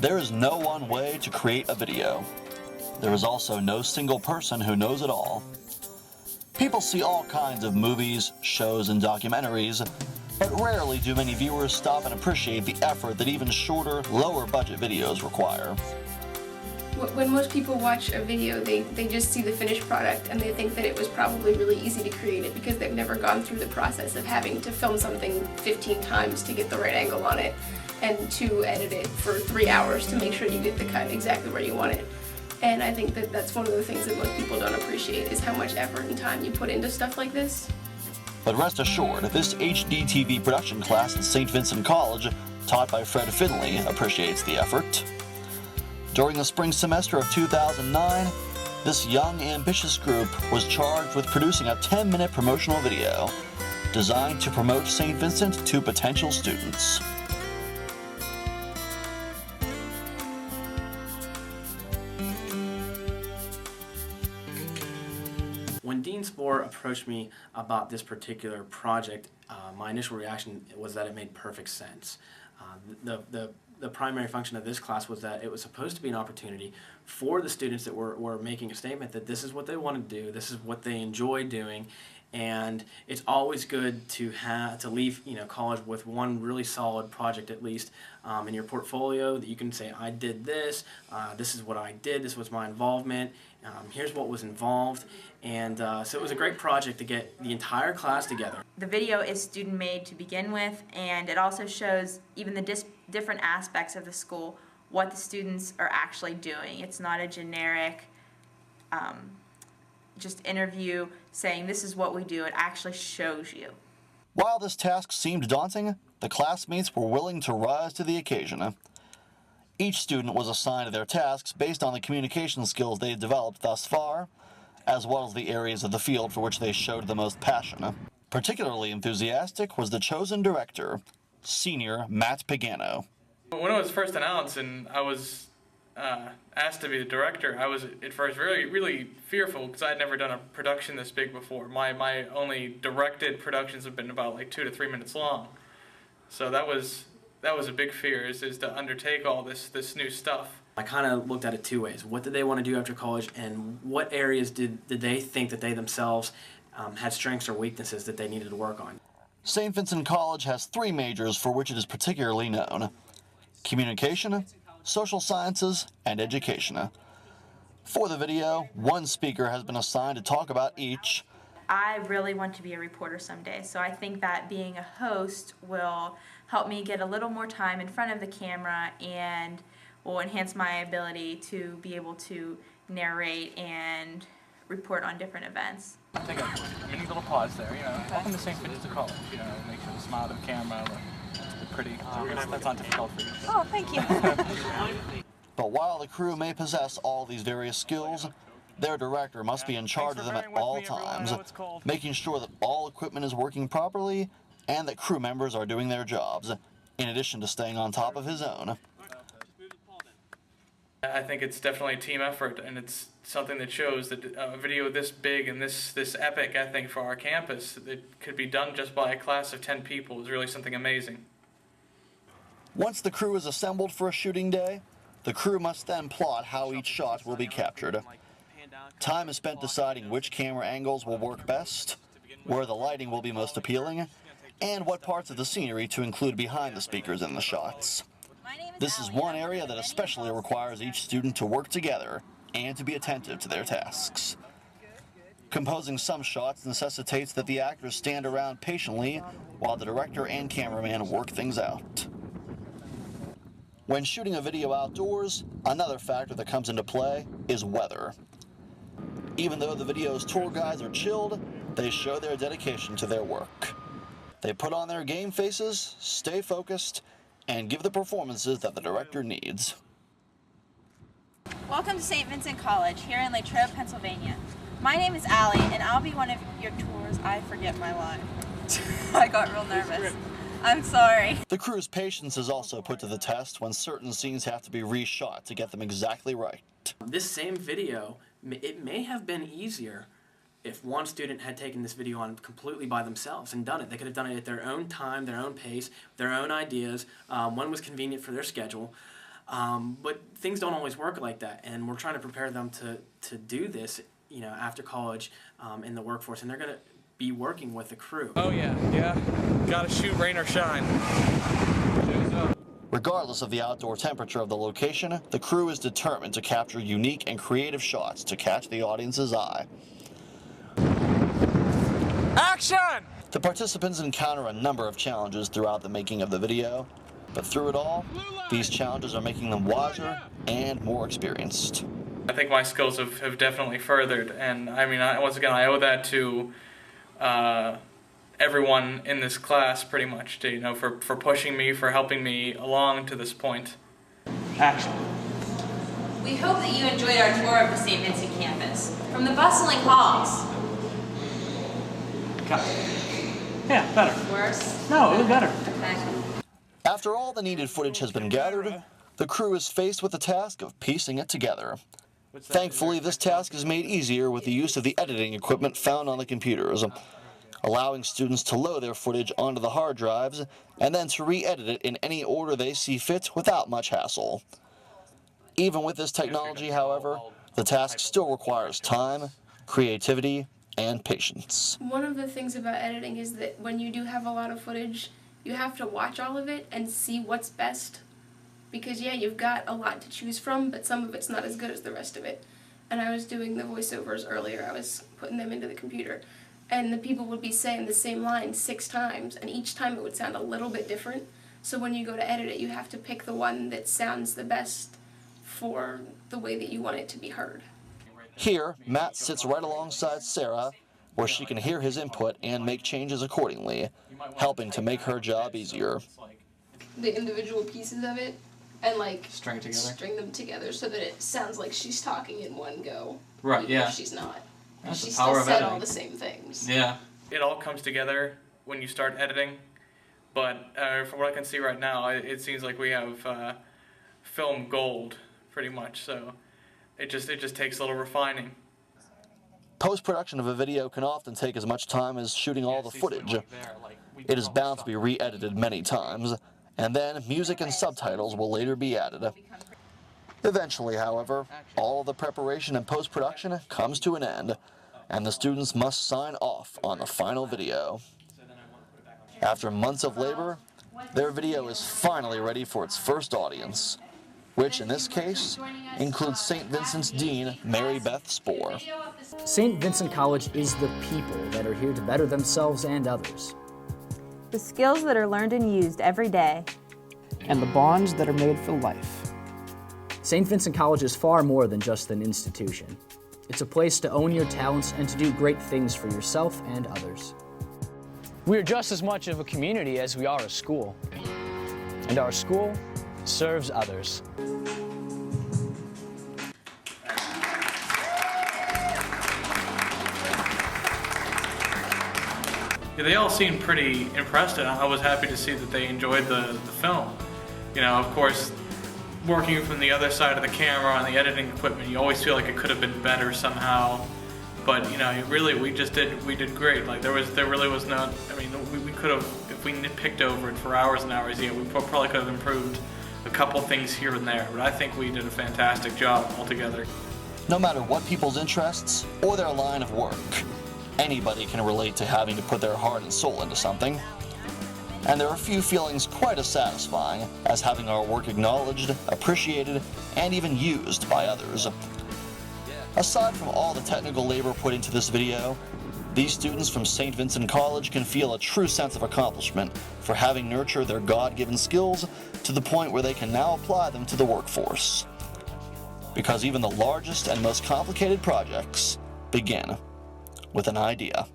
There is no one way to create a video. There is also no single person who knows it all. People see all kinds of movies, shows, and documentaries, but rarely do many viewers stop and appreciate the effort that even shorter, lower-budget videos require. When most people watch a video, they just see the finished product and they think that it was probably really easy to create it because they've never gone through the process of having to film something 15 times to get the right angle on it and to edit it for 3 hours to make sure you get the cut exactly where you want it. And I think that that's one of the things that most people don't appreciate is how much effort and time you put into stuff like this. But rest assured, this HDTV production class at St. Vincent College, taught by Fred Finley, appreciates the effort. During the spring semester of 2009, this young, ambitious group was charged with producing a 10-minute promotional video designed to promote St. Vincent to potential students. When Dean Spohr approached me about this particular project, my initial reaction was that it made perfect sense. The primary function of this class was that it was supposed to be an opportunity for the students that were making a statement that this is what they want to do, this is what they enjoy doing, and it's always good to leave college with one really solid project at least in your portfolio that you can say, I did this, this is what I did, this was my involvement, here's what was involved, and so it was a great project to get the entire class together. The video is student-made to begin with, and it also shows even the different aspects of the school, what the students are actually doing. It's not a generic just interview saying this is what we do. It actually shows you. While this task seemed daunting, the classmates were willing to rise to the occasion. Each student was assigned their tasks based on the communication skills they had developed thus far, as well as the areas of the field for which they showed the most passion. Particularly enthusiastic was the chosen director, senior Matt Pagano. When it was first announced and I was asked to be the director, I was at first really fearful because I had never done a production this big before. My only directed productions have been about like 2 to 3 minutes long. So that was a big fear, is to undertake all this new stuff. I kind of looked at it two ways. What did they want to do after college, and what areas did they think that they themselves had strengths or weaknesses that they needed to work on? St. Vincent College has 3 majors for which it is particularly known: communication, social sciences, and education. For the video, one speaker has been assigned to talk about each. I really want to be a reporter someday, so I think that being a host will help me get a little more time in front of the camera and will enhance my ability to be able to narrate and report on different events. Take a mini little pause there, welcome to St. Vincent College, make sure to smile to the camera, look pretty. That's not difficult for you. Oh, thank you. But while the crew may possess all these various skills, their director must be in charge of them at all times, making sure that all equipment is working properly and that crew members are doing their jobs, in addition to staying on top of his own. I think it's definitely a team effort, and it's something that shows that a video this big and this epic, I think, for our campus, that could be done just by a class of 10 people is really something amazing. Once the crew is assembled for a shooting day, the crew must then plot how each shot will be captured. Time is spent deciding which camera angles will work best, where the lighting will be most appealing, and what parts of the scenery to include behind the speakers in the shots. This is one area that especially requires each student to work together and to be attentive to their tasks. Composing some shots necessitates that the actors stand around patiently while the director and cameraman work things out. When shooting a video outdoors, another factor that comes into play is weather. Even though the video's tour guides are chilled, they show their dedication to their work. They put on their game faces, stay focused, and give the performances that the director needs. Welcome to St. Vincent College here in Latrobe, Pennsylvania. My name is Allie, and I'll be one of your tours. I forget my line. I got real nervous. I'm sorry. The crew's patience is also put to the test when certain scenes have to be reshot to get them exactly right. This same video, it may have been easier if one student had taken this video on completely by themselves and done it. They could have done it at their own time, their own pace, their own ideas, when was convenient for their schedule. But things don't always work like that, and we're trying to prepare them to do this, you know, after college in the workforce, and they're going to be working with the crew. Oh yeah. Gotta shoot rain or shine. Regardless of the outdoor temperature of the location, the crew is determined to capture unique and creative shots to catch the audience's eye. Action! The participants encounter a number of challenges throughout the making of the video, but through it all, these challenges are making them wiser and more experienced. I think my skills have definitely furthered, and I mean, once again, I owe that to everyone in this class, pretty much, to, you know, for pushing me, for helping me along to this point. Action. We hope that you enjoyed our tour of the St. Vincent campus. From the bustling halls. Cut. Yeah, better. Worse? No, it was better. Okay. After all the needed footage has been gathered, the crew is faced with the task of piecing it together. Thankfully, this task is made easier with the use of the editing equipment found on the computers, allowing students to load their footage onto the hard drives and then to re-edit it in any order they see fit without much hassle. Even with this technology, however, the task still requires time, creativity, and patience. One of the things about editing is that when you do have a lot of footage, you have to watch all of it and see what's best. Because yeah, you've got a lot to choose from, but some of it's not as good as the rest of it. And I was doing the voiceovers earlier, I was putting them into the computer, and the people would be saying the same line 6 times, and each time it would sound a little bit different. So when you go to edit it, you have to pick the one that sounds the best for the way that you want it to be heard. Here, Matt sits right alongside Sarah, where she can hear his input and make changes accordingly, helping to make her job easier. The individual pieces of it, and like String together? string them together so that it sounds like she's talking in one go. Right, even yeah. if she's not. That's She the power still of said editing. all the same things. Yeah. It all comes together when you start editing, but from what I can see right now, it seems like we have film gold, pretty much. So it just takes a little refining. Post-production of a video can often take as much time as shooting all the footage. It is bound to be re-edited many times, and then music and subtitles will later be added. Eventually, however, all of the preparation and post-production comes to an end, and the students must sign off on the final video. After months of labor, their video is finally ready for its first audience, which in this case includes St. Vincent's Dean, Mary Beth Spohr. St. Vincent College is the people that are here to better themselves and others. The skills that are learned and used every day. And the bonds that are made for life. St. Vincent College is far more than just an institution. It's a place to own your talents and to do great things for yourself and others. We are just as much of a community as we are a school. And our school serves others. Yeah, they all seemed pretty impressed, and I was happy to see that they enjoyed the film. You know, of course, working from the other side of the camera on the editing equipment, you always feel like it could have been better somehow. But you know, we did great. Like there really was no. I mean, we could have, if we nitpicked over it for hours and hours. Yeah, we probably could have improved a couple things here and there. But I think we did a fantastic job altogether. No matter what people's interests or their line of work, anybody can relate to having to put their heart and soul into something. And there are few feelings quite as satisfying as having our work acknowledged, appreciated, and even used by others. Aside from all the technical labor put into this video, these students from St. Vincent College can feel a true sense of accomplishment for having nurtured their God-given skills to the point where they can now apply them to the workforce. Because even the largest and most complicated projects begin with an idea.